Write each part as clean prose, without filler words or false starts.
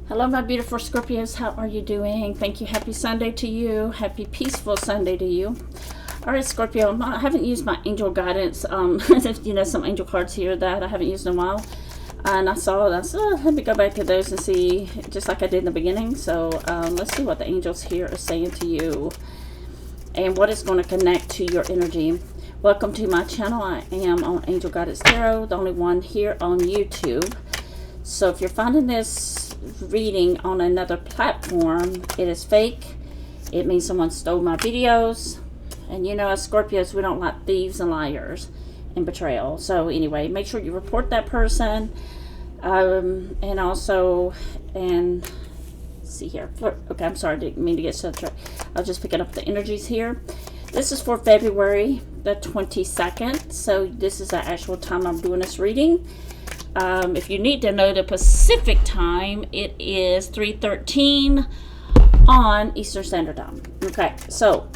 Hello, my beautiful Scorpios. How are you doing? Thank you. Happy Sunday to you. Happy peaceful Sunday to you. All right, Scorpio. I haven't used my angel guidance. You know, some angel cards here that I haven't used in a while. And I saw that. So let me go back to those and see, just like I did in the beginning. So let's see what the angels here are saying to you and what is going to connect to your energy. Welcome to my channel. I am on Angel Guidance Tarot, the only one here on YouTube. So if you're finding this reading on another platform, it is fake. It means someone stole my videos. And you know, as Scorpios, we don't like thieves and liars and betrayal. So anyway, make sure you report that person. And also, and see here. Okay, I'm sorry, I didn't mean to get sidetracked. I'll just pick up the energies here. This is for February the 22nd. So this is the actual time I'm doing this reading. If you need to know the Pacific time, it is 3:13 on Eastern Standard Time. Okay, so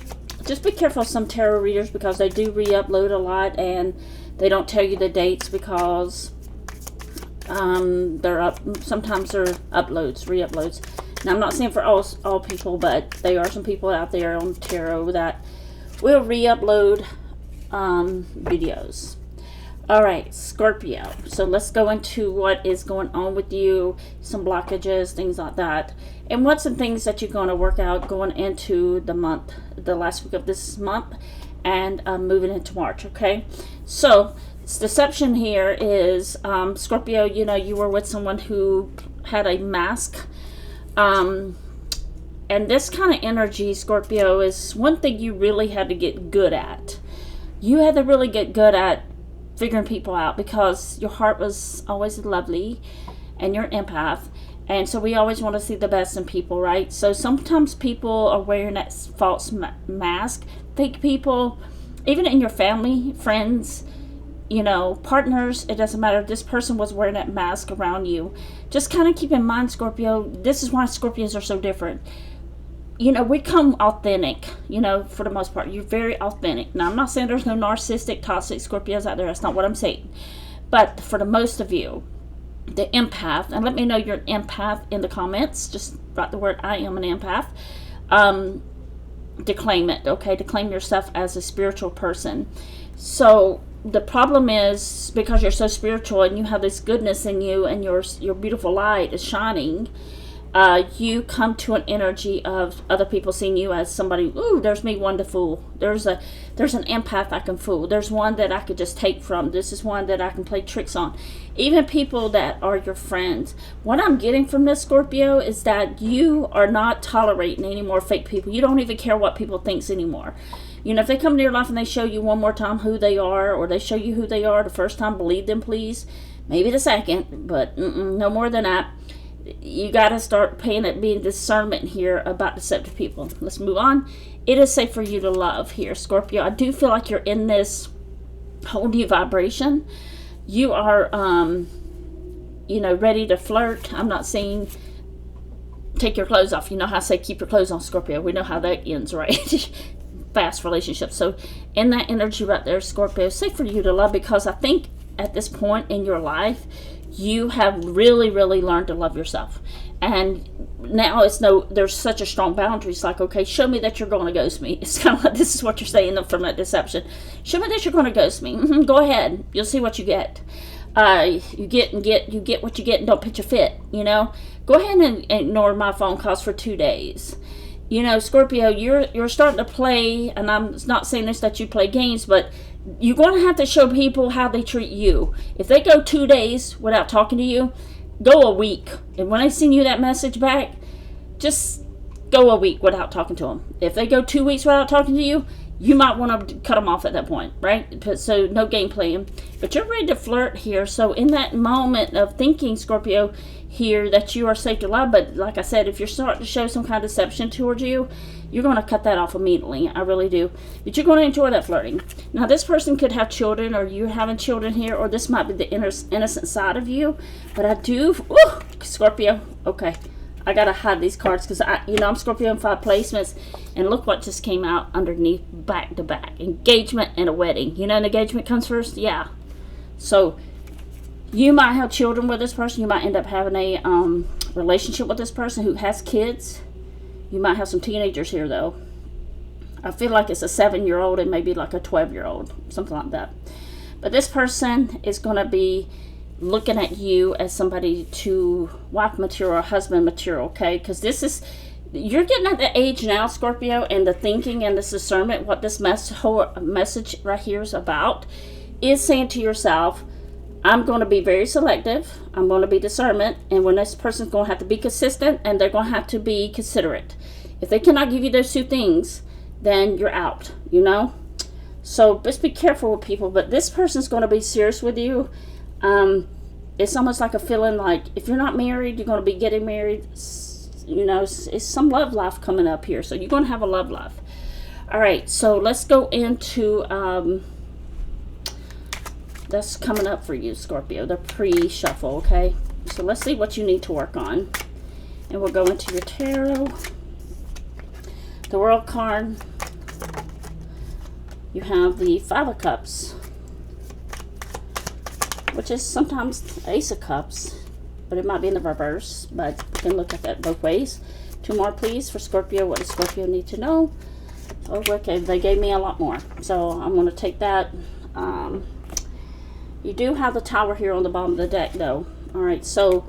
just be careful of some tarot readers because they do re-upload a lot and they don't tell you the dates because they're up. Sometimes they're uploads, re-uploads. Now I'm not saying for all people, but there are some people out there on tarot that will re-upload videos. All right, Scorpio. So let's go into what is going on with you, some blockages, things like that. And what's some things that you're going to work out going into the month, the last week of this month, and moving into March, okay? So deception here is, Scorpio, you know, you were with someone who had a mask. And this kind of energy, Scorpio, is one thing you really had to get good at. You had to really get good at figuring people out because your heart was always lovely and you're an empath, and so we always want to see the best in people, right? So sometimes people are wearing that false mask, fake people, even in your family, friends, you know, partners. It doesn't matter if this person was wearing that mask around you. Just kind of keep in mind, Scorpio, this is why Scorpios are so different. You know, we come authentic, you know, for the most part. You're very authentic. Now, I'm not saying there's no narcissistic, toxic Scorpios out there. That's not what I'm saying. But for the most of you, the empath, and let me know you're an empath in the comments. Just write the word, I am an empath. Declaim it, okay? Declaim yourself as a spiritual person. So the problem is, because you're so spiritual and you have this goodness in you and your beautiful light is shining, you come to an energy of other people seeing you as somebody, ooh, there's me one to fool. There's an empath I can fool. There's one that I could just take from. This is one that I can play tricks on. Even people that are your friends. What I'm getting from this, Scorpio, is that you are not tolerating any more fake people. You don't even care what people think anymore. You know, if they come into your life and they show you one more time who they are, or they show you who they are the first time, believe them, please. Maybe the second, but no more than that. You got to start being discernment here about deceptive people. Let's move on. It is safe for you to love here, Scorpio. I do feel like you're in this whole new vibration. You are, you know, ready to flirt. I'm not saying take your clothes off. You know how I say keep your clothes on, Scorpio. We know how that ends, right? Fast relationships. So in that energy right there, Scorpio, safe for you to love, because I think at this point in your life, you have really, really learned to love yourself. And now there's such a strong boundary. It's like, okay, show me that you're going to ghost me. It's kind of like, this is what you're saying from that deception. Show me that you're going to ghost me. Go ahead. You'll see what you get. You get what you get, and don't pitch a fit, you know. Go ahead and ignore my phone calls for 2 days. You know, Scorpio, you're starting to play, and I'm not saying this that you play games, but you're going to have to show people how they treat you. If they go 2 days without talking to you, go a week. And when I send you that message back, just go a week without talking to them. If they go 2 weeks without talking to you, you might want to cut them off at that point, right? So no game playing. But you're ready to flirt here. So in that moment of thinking, Scorpio, here that you are safe to love, but like I said, if you're starting to show some kind of deception towards you, you're going to cut that off immediately. I really do. But you're going to enjoy that flirting. Now, this person could have children, or you're having children here, or this might be the innocent side of you. But I do, Scorpio, okay. I got to hide these cards because, I'm Scorpio in 5 placements. And look what just came out underneath, back to back. Engagement and a wedding. You know, an engagement comes first? Yeah. So you might have children with this person. You might end up having a relationship with this person who has kids. You might have some teenagers here, though. I feel like it's a 7-year-old and maybe like a 12-year-old, something like that. But this person is going to be looking at you as somebody to wife material or husband material, okay? Because this is, you're getting at the age now, Scorpio, and the thinking and the discernment, what this whole message right here is about, is saying to yourself, I'm going to be very selective. I'm going to be discernment. And when this person's going to have to be consistent, and they're going to have to be considerate. If they cannot give you those two things, then you're out, you know? So just be careful with people. But this person's going to be serious with you. It's almost like a feeling like if you're not married, you're going to be getting married. You know, it's some love life coming up here. So you're going to have a love life. All right, so let's go into... that's coming up for you, Scorpio, the pre-shuffle, okay? So let's see what you need to work on. And we'll go into your tarot. The World card. You have the 5 of Cups, which is sometimes Ace of Cups, but it might be in the reverse, but you can look at that both ways. 2 more, please, for Scorpio. What does Scorpio need to know? Oh, okay, they gave me a lot more, so I'm going to take that. You do have the Tower here on the bottom of the deck, though. All right, so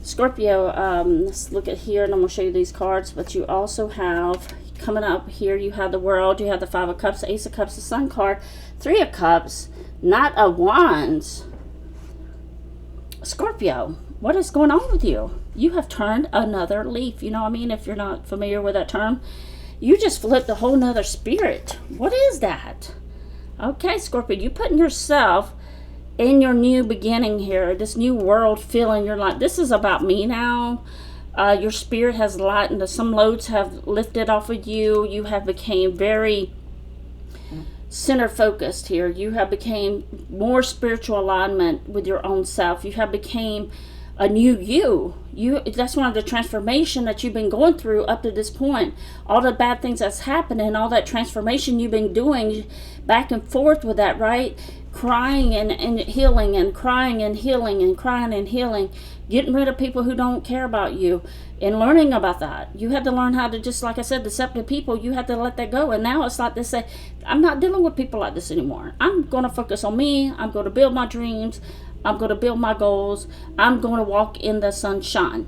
Scorpio, let's look at here, and I'm going to show you these cards. But you also have, coming up here, you have the World, you have the 5 of Cups, Ace of Cups, the Sun card, 3 of Cups, Knight of Wands. Scorpio, what is going on with you? You have turned another leaf. You know what I mean? If you're not familiar with that term, you just flipped a whole nother spirit. What is that? Okay, Scorpio, you putting yourself in your new beginning here, this new world feeling. You're like, this is about me now. Your spirit has lightened. Some loads have lifted off of you. You have became very center focused here. You have became more spiritual alignment with your own self. You have became a new you. That's one of the transformation that you've been going through up to this point. All the bad things that's happened and all that transformation you've been doing back and forth with that, right? Crying and healing, and crying and healing, and crying and healing, getting rid of people who don't care about you, and learning about that. You had to learn how to, just like I said, deceptive people, you had to let that go. And now it's like they say, I'm not dealing with people like this anymore. I'm going to focus on me. I'm going to build my dreams. I'm going to build my goals. I'm going to walk in the sunshine.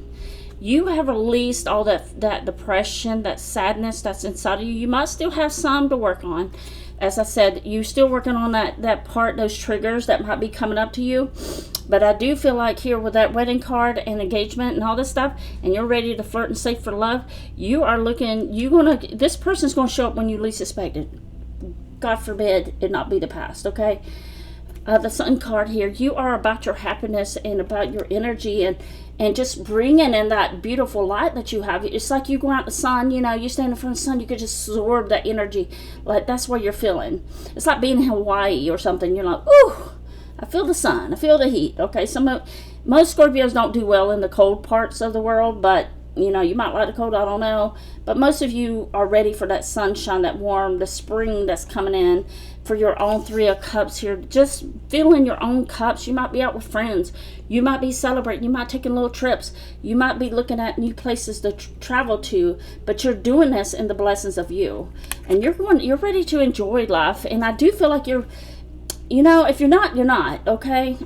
You have released all that depression, that sadness that's inside of you. You might still have some to work on. As I said, you're still working on that part, those triggers that might be coming up to you. But I do feel like here with that wedding card and engagement and all this stuff, and you're ready to flirt and safe for love, you are looking, this person's going to show up when you least expect it. God forbid it not be the past, okay? The Sun card here, you are about your happiness and about your energy and just bringing in that beautiful light that you have. It's like you go out in the sun, you know, you stand in front of the sun, you could just absorb that energy. Like, that's what you're feeling. It's like being in Hawaii or something. You're like, ooh, I feel the sun, I feel the heat. Okay, most Scorpios don't do well in the cold parts of the world, but you know, you might like the cold, I don't know. But most of you are ready for that sunshine, that warm, the spring that's coming in, for your own 3 of Cups here. Just filling your own cups. You might be out with friends. You might be celebrating. You might be taking little trips. You might be looking at new places to travel to. But you're doing this in the blessings of you. And you're ready to enjoy life. And I do feel like you're, you know, if you're not, you're not, okay?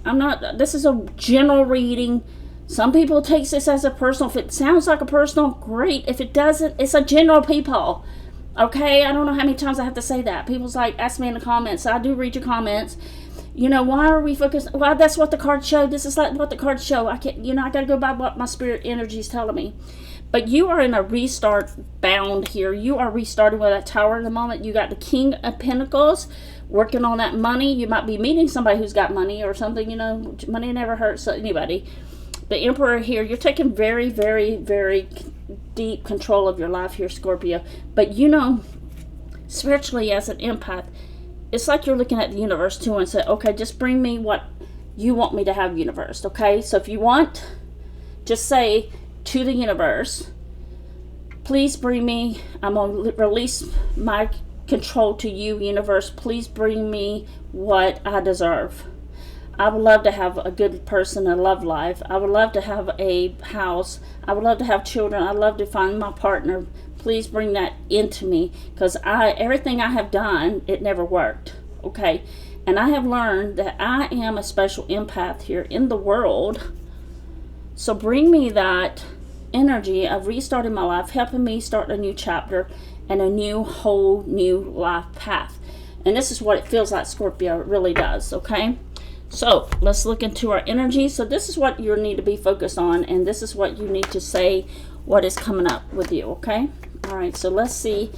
This is a general reading. Some people take this as a personal. If it sounds like a personal, great. If it doesn't, it's a general people. Okay, I don't know how many times I have to say that. People's like, ask me in the comments. I do read your comments. You know, why are we focused? Well, that's what the cards show. This is like what the cards show. I can't, you know, I got to go by what my spirit energy is telling me. But you are in a restart bound here. You are restarting with that Tower in the moment. You got the King of Pentacles working on that money. You might be meeting somebody who's got money or something. You know, money never hurts anybody. The Emperor here, you're taking very, very, very deep control of your life here, Scorpio. But you know, spiritually as an empath, it's like you're looking at the universe too and say, okay, just bring me what you want me to have, universe. Okay, so if you want, just say to the universe, please bring me, I'm going to release my control to you, universe. Please bring me what I deserve. I would love to have a good person, a love life. I would love to have a house. I would love to have children. I'd love to find my partner. Please bring that into me, because everything I have done, it never worked. Okay? And I have learned that I am a special empath here in the world. So bring me that energy of restarting my life, helping me start a new chapter and a whole new life path. And this is what it feels like, Scorpio. It really does. Okay? So let's look into our energy. So this is what you need to be focused on, and this is what you need to say, what is coming up with you. Okay? All right, so let's see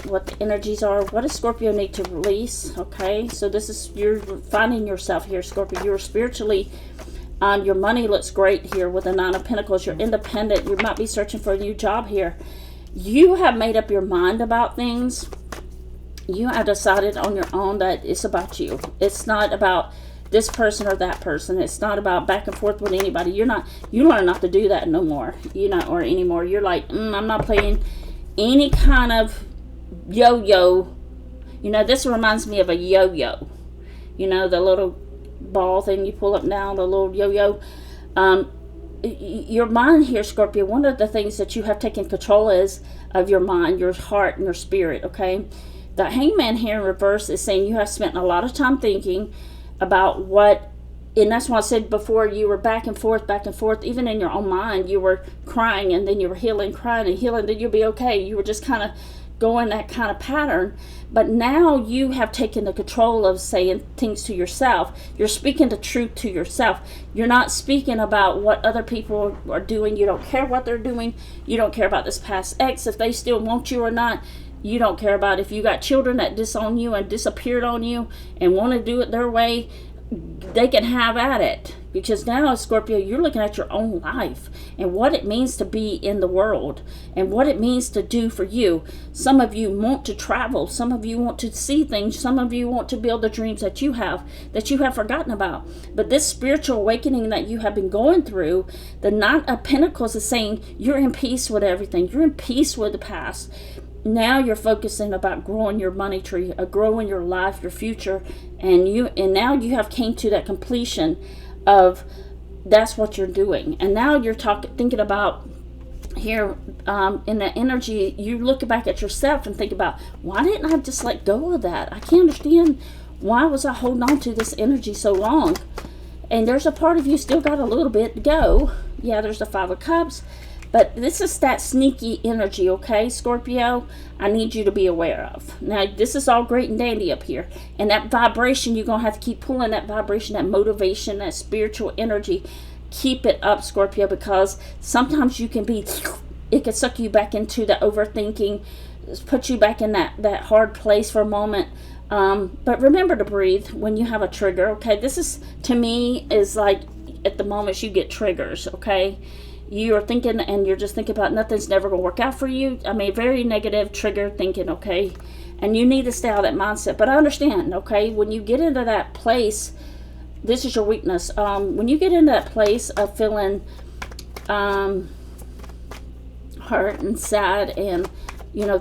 what the energies are. What does Scorpio need to release? Okay, so this is, you're finding yourself here, Scorpio. You're spiritually, your money looks great here with the Nine of Pentacles. You're independent. You might be searching for a new job here. You have made up your mind about things. You have decided on your own that it's about you. It's not about this person or that person. It's not about back and forth with anybody. You learn not to do that no more, or anymore. You're like, I'm not playing any kind of yo-yo. This reminds me of a yo-yo. The little ball thing you pull up now, the little yo-yo. Your mind here, Scorpio, one of the things that you have taken control of your mind, your heart, and your spirit, okay? The Hangman here in reverse is saying you have spent a lot of time thinking about what, and that's why I said before, you were back and forth, even in your own mind. You were crying, and then you were healing, crying and healing, then you'll be okay. You were just kind of going that kind of pattern. But now you have taken the control of saying things to yourself. You're speaking the truth to yourself. You're not speaking about what other people are doing. You don't care what they're doing. You don't care about this past ex, if they still want you or not. You don't care about if you got children that disown you and disappeared on you and want to do it their way. They can have at it. Because now, Scorpio, you're looking at your own life and what it means to be in the world and what it means to do for you. Some of you want to travel. Some of you want to see things. Some of you want to build the dreams that you have forgotten about. But this spiritual awakening that you have been going through, the Knight of Pentacles is saying you're in peace with everything. You're in peace with the past. Now you're focusing about growing your money tree, growing your life, your future, and now you have came to that completion of that's what you're doing. And now you're thinking about here in the energy, you look back at yourself and think about, why didn't I just let go of that? I can't understand, why was I holding on to this energy so long? And there's a part of you still got a little bit to go. Yeah, there's the Five of Cups. But this is that sneaky energy, okay, Scorpio? I need you to be aware of. Now, this is all great and dandy up here. And that vibration, you're going to have to keep pulling that vibration, that motivation, that spiritual energy. Keep it up, Scorpio, because sometimes it can suck you back into the overthinking, put you back in that hard place for a moment. But remember to breathe when you have a trigger, okay? This is, to me, is like at the moment you get triggers, okay? You are thinking and you're just thinking about nothing's never going to work out for you. I mean, very negative trigger thinking, okay? And you need to stay out of that mindset. But I understand, okay? When you get into that place, this is your weakness. When you get into that place of feeling hurt and sad and,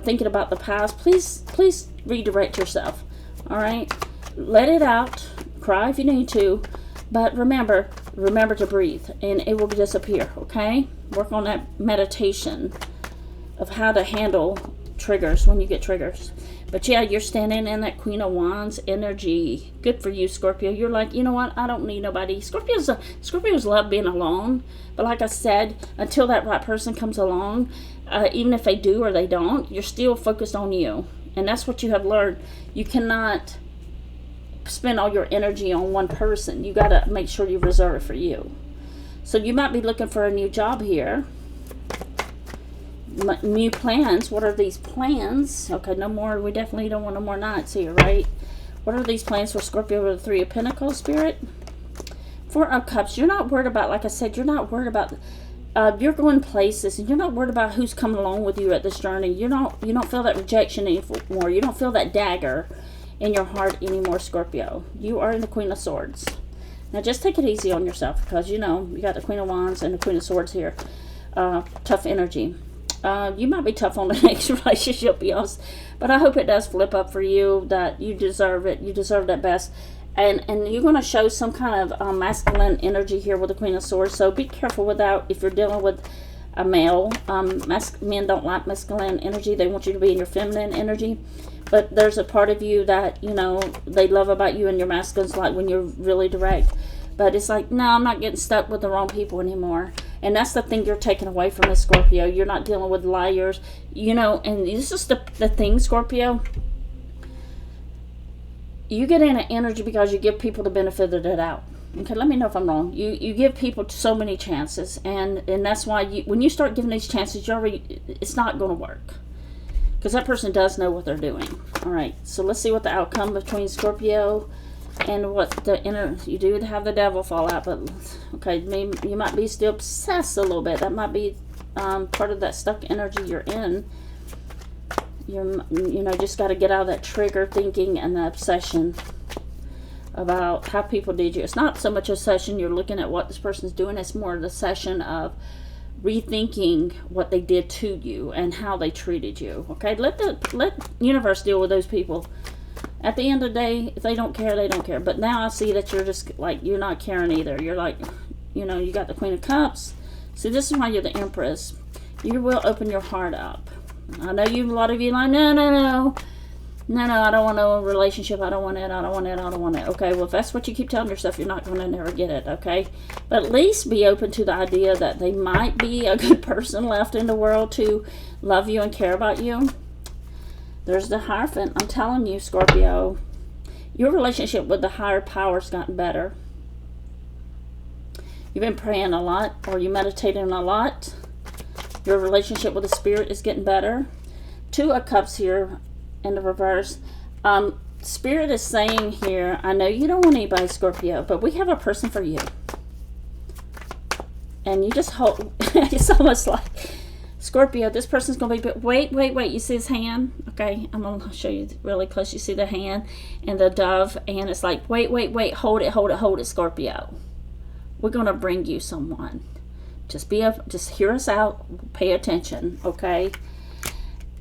thinking about the past, please redirect yourself, all right? Let it out. Cry if you need to. But remember to breathe, and it will disappear, okay? Work on that meditation of how to handle triggers when you get triggers. But yeah, you're standing in that Queen of Wands energy. Good for you, Scorpio. You're like, you know what? I don't need nobody. Scorpios love being alone. But like I said, until that right person comes along, even if they do or they don't, you're still focused on you. And that's what you have learned. You cannot spend all your energy on one person. You got to make sure you reserve it for you. So you might be looking for a new job here. New plans. What are these plans? Okay, no more. We definitely don't want no more nights here, right? What are these plans for Scorpio with the Three of Pentacles, Spirit? Four of Cups. You're not worried about, like I said, you're not worried about, you're going places, and you're not worried about who's coming along with you at this journey. You don't feel that rejection anymore. You don't feel that dagger in your heart anymore, Scorpio. You are in the Queen of Swords. Now just take it easy on yourself, because you got the Queen of Wands and the Queen of Swords here. Tough energy. You might be tough on the next relationship, y'all, but I hope it does flip up for you, that you deserve it. You deserve that best. And you're going to show some kind of masculine energy here with the Queen of Swords. So be careful with that if you're dealing with a male. Men don't like masculine energy. They want you to be in your feminine energy. But there's a part of you that, you know, they love about you and your masculines, like when you're really direct. But it's like, no, I'm not getting stuck with the wrong people anymore. And that's the thing you're taking away from this, Scorpio. You're not dealing with liars, you know. And this is the thing, Scorpio. You get in an energy because you give people the benefit of the doubt. Okay, let me know if I'm wrong. You give people so many chances, and that's why when you start giving these chances, it's not going to work. Because that person does know what they're doing. All right, so let's see what the outcome between Scorpio and what the inner... You do have the devil fall out, but okay, you might be still obsessed a little bit. That might be part of that stuck energy you're in. You know, just got to get out of that trigger thinking and the obsession about how people did you. It's not so much a session you're looking at what this person's doing. It's more the session of rethinking what they did to you and how they treated you. Okay, let universe deal with those people. At the end of the day, if they don't care, they don't care. But now I see that you're just like, you're not caring either. You're like, you know, you got the Queen of Cups. See, this is why you're the Empress. You will open your heart up. I know a lot of you are like, no, I don't want no relationship. I don't want it. I don't want it. I don't want it. Okay, well, if that's what you keep telling yourself, you're not going to never get it, okay? But at least be open to the idea that they might be a good person left in the world to love you and care about you. There's the Hierophant. I'm telling you, Scorpio, your relationship with the higher power's gotten better. You've been praying a lot, or you meditating a lot. Your relationship with the Spirit is getting better. Two of Cups here in the reverse. Spirit is saying here, I know you don't want anybody, Scorpio, but we have a person for you. And you just hope, it's almost like, Scorpio, this person's going to be, but wait, you see his hand? Okay, I'm going to show you really close. You see the hand and the dove, and it's like, wait, hold it, Scorpio. We're going to bring you someone. Just hear us out, pay attention, okay?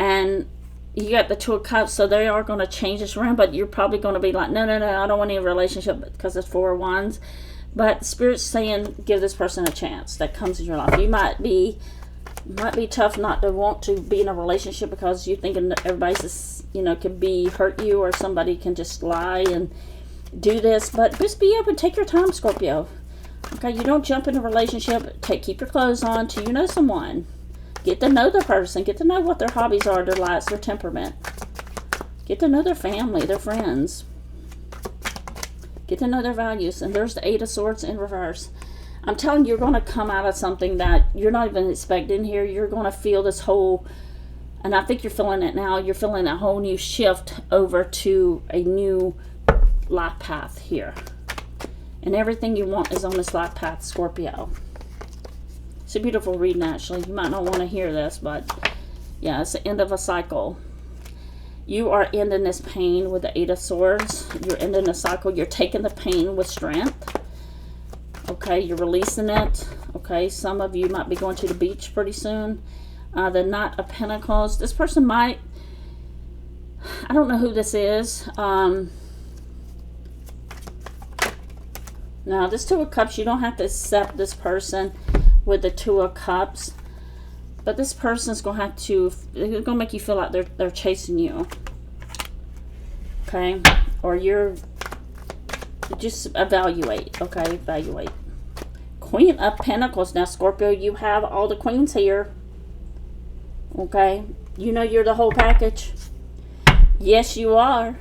And you got the Two of Cups, so they are going to change this around, but you're probably going to be like, no, I don't want any relationship because it's Four of Wands. But Spirit's saying, give this person a chance that comes in your life. You might be tough not to want to be in a relationship because you're thinking that everybody's just, you know, can hurt you, or somebody can just lie and do this. But just be open, take your time, Scorpio. Okay, you don't jump in a relationship. Keep your clothes on till you know someone. Get to know the person. Get to know what their hobbies are, their likes, their temperament. Get to know their family, their friends. Get to know their values. And there's the Eight of Swords in reverse. I'm telling you, you're going to come out of something that you're not even expecting here. You're going to feel this whole, and I think you're feeling it now, you're feeling a whole new shift over to a new life path here. And everything you want is on this life path, Scorpio. It's a beautiful reading, actually. You might not want to hear this, but yeah, it's the end of a cycle. You are ending this pain with the Eight of Swords. You're ending the cycle. You're taking the pain with strength. Okay, you're releasing it. Okay, some of you might be going to the beach pretty soon. The Knight of Pentacles. This person might, I don't know who this is. Now, this Two of Cups, you don't have to accept this person with the Two of Cups. But this person's going to have to, they're going to make you feel like they're chasing you. Okay? Or you're, just evaluate. Okay? Evaluate. Queen of Pentacles. Now, Scorpio, you have all the queens here. Okay? You know you're the whole package. Yes, you are.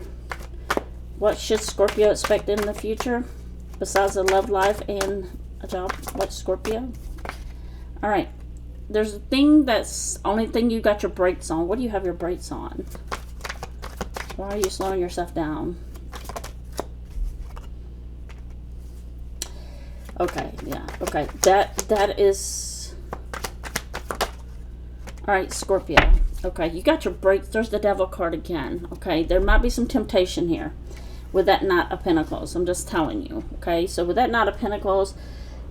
What should Scorpio expect in the future? Besides a love life and a job. What's Scorpio? Alright. There's a thing that's only thing you got your brakes on. What do you have your brakes on? Why are you slowing yourself down? Okay, yeah. Okay. That is alright, Scorpio. Okay, you got your brakes. There's the Devil card again. Okay, there might be some temptation here with that Knight of Pentacles. I'm just telling you. Okay, so with that Knight of Pentacles,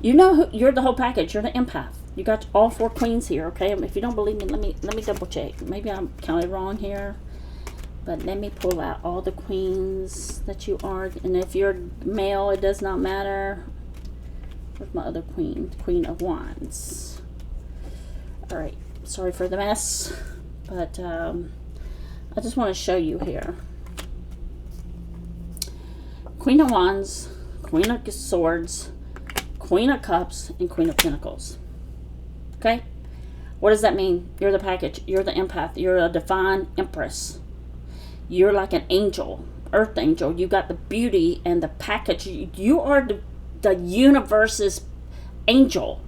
you know you're the whole package. You're the empath. You got all four queens here. Okay, if you don't believe me, let me double check. Maybe I'm kind of wrong here, But let me pull out all the queens that you are. And if you're male, it does not matter. Where's my other queen? Queen of Wands. All right. Sorry for the mess. But I just want to show you here. Queen of Wands, Queen of Swords, Queen of Cups, and Queen of Pentacles. Okay? What does that mean? You're the package. You're the empath. You're a divine empress. You're like an angel, earth angel. You got the beauty and the package. You are the universe's angel.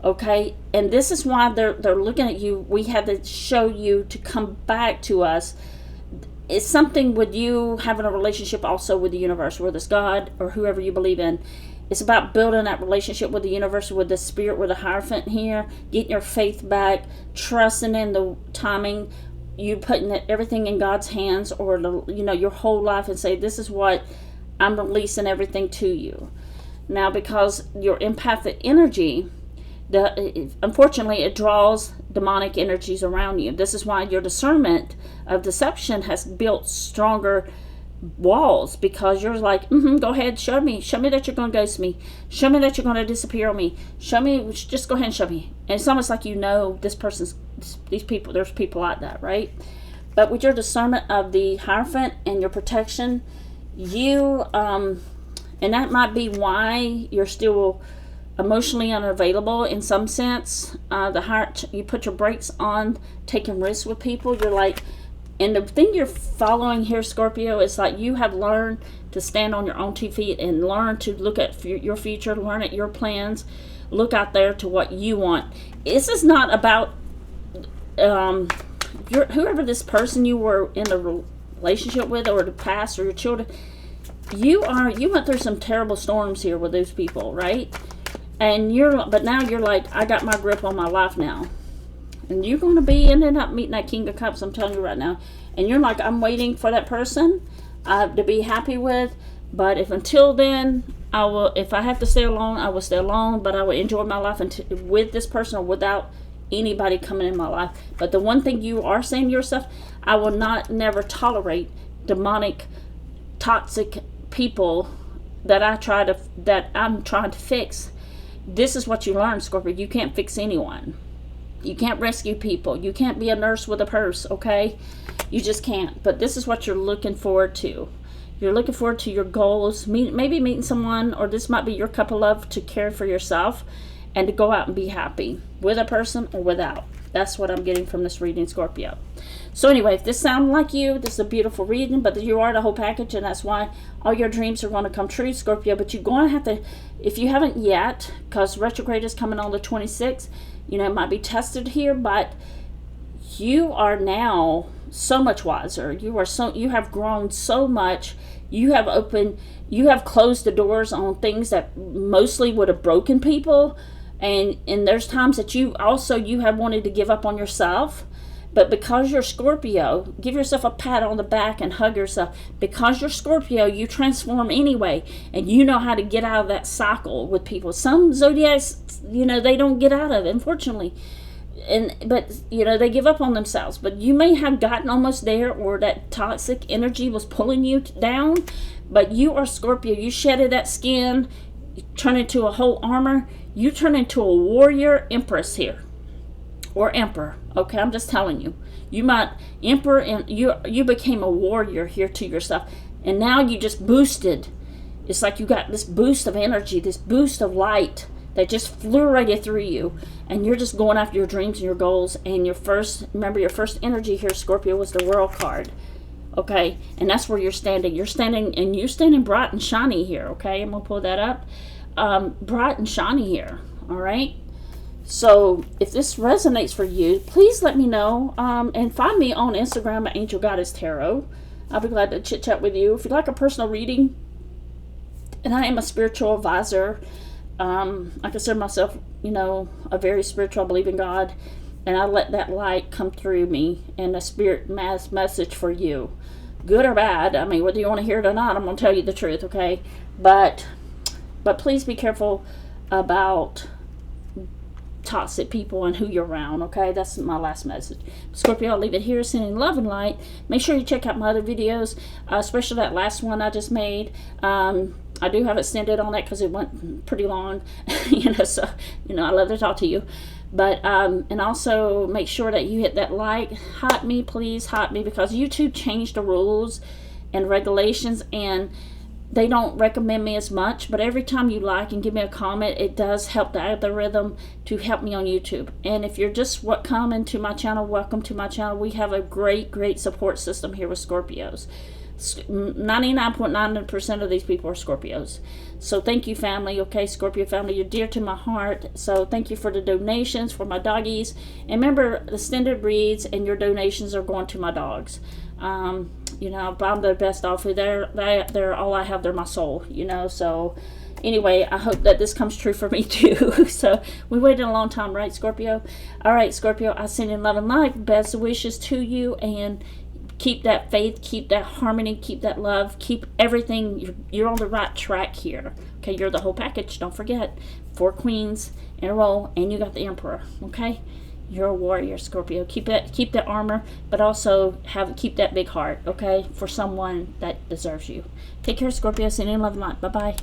Okay? And this is why they're looking at you. We had to show you to come back to us. It's something with you having a relationship also with the universe, whether it's God or whoever you believe in. It's about building that relationship with the universe, with the spirit, with the Hierophant here, getting your faith back, trusting in the timing, you putting everything in God's hands, or your whole life, and say, this is what I'm releasing everything to you. Now, because your empathic energy, unfortunately, it draws demonic energies around you. This is why your discernment of deception has built stronger walls, because you're like, go ahead, show me that you're going to ghost me, show me that you're going to disappear on me, show me, just go ahead and show me. And it's almost like these people, there's people like that, right? But with your discernment of the Hierophant and your protection, you and that might be why you're still emotionally unavailable in some sense. You put your brakes on taking risks with people. You're like, and the thing you're following here, Scorpio, is like you have learned to stand on your own 2 feet and learn to look at your future, learn at your plans, look out there to what you want. This is not about whoever this person you were in a relationship with, or the past, or your children. You went through some terrible storms here with those people, right? But now you're like, I got my grip on my life now. And you're going to be ending up meeting that King of Cups, I'm telling you right now. And you're like, I'm waiting for that person to be happy with. But until then, if I have to stay alone, I will stay alone. But I will enjoy my life with this person, or without anybody coming in my life. But the one thing you are saying to yourself, I will never tolerate demonic, toxic people that I'm trying to fix. This is what you learn, Scorpio. You can't fix anyone. You can't rescue people. You can't be a nurse with a purse, okay? You just can't. But this is what you're looking forward to. You're looking forward to your goals. Maybe meeting someone, or this might be your cup of love to care for yourself and to go out and be happy with a person or without. That's what I'm getting from this reading, Scorpio. So anyway, if this sounds like you, this is a beautiful reading, but you are the whole package, and that's why all your dreams are going to come true, Scorpio. But you're going to have to, if you haven't yet, because retrograde is coming on the 26th, it might be tested here, but you are now so much wiser. You have grown so much. You have closed the doors on things that mostly would have broken people. And there's times that you have wanted to give up on yourself. But because you're Scorpio, give yourself a pat on the back and hug yourself. Because you're Scorpio, you transform anyway. And you know how to get out of that cycle with people. Some zodiacs, they don't get out of it, unfortunately. But they give up on themselves. But you may have gotten almost there, or that toxic energy was pulling you down. But you are Scorpio. You shedded that skin, you turn into a whole armor. You turn into a warrior empress here. Or emperor. Okay, I'm just telling you. You might emperor, and you became a warrior here to yourself. And now you just boosted. It's like you got this boost of energy, this boost of light that just flew right through you. And you're just going after your dreams and your goals. And your first energy here, Scorpio, was the World card. Okay, and that's where you're standing. You're standing bright and shiny here. Okay, I'm gonna pull that up. Bright and shiny here. All right. So if this resonates for you, please let me know. And find me on Instagram at Angel Goddess Tarot. I'll be glad to chit chat with you. If you'd like a personal reading, and I am a spiritual advisor. I consider myself, a very spiritual. I believe in God, and I let that light come through me and a spirit message for you, good or bad. I mean, whether you want to hear it or not, I'm going to tell you the truth, okay? But please be careful about toxic people and who you're around. Okay, that's my last message. Scorpio, I'll leave it here, sending love and light. Make sure you check out my other videos, especially that last one I just made. I do have extended on that because it went pretty long. So I love to talk to you. But and also make sure that you hit that like. Hype me, please, hype me, because YouTube changed the rules and regulations, and they don't recommend me as much. But every time you like and give me a comment, it does help the algorithm to help me on YouTube. And if you're just coming to my channel, welcome to my channel. We have a great support system here with Scorpios. 99.9% of these people are Scorpios. So thank you, family. Okay, Scorpio family, you're dear to my heart. So thank you for the donations for my doggies. And remember, the extended reads and your donations are going to my dogs. I'm the best dog food. They're all I have. They're my soul. So anyway, I hope that this comes true for me too. So we waited a long time, right, Scorpio? All right, Scorpio, I send in love and light. Best wishes to you, and keep that faith, keep that harmony, keep that love, keep everything. You're on the right track here. Okay, you're the whole package. Don't forget, 4 queens in a row, and you got the emperor. Okay, you're a warrior, Scorpio. Keep that armor, but also keep that big heart. Okay, for someone that deserves you. Take care, Scorpio. Sending love and light. Bye bye.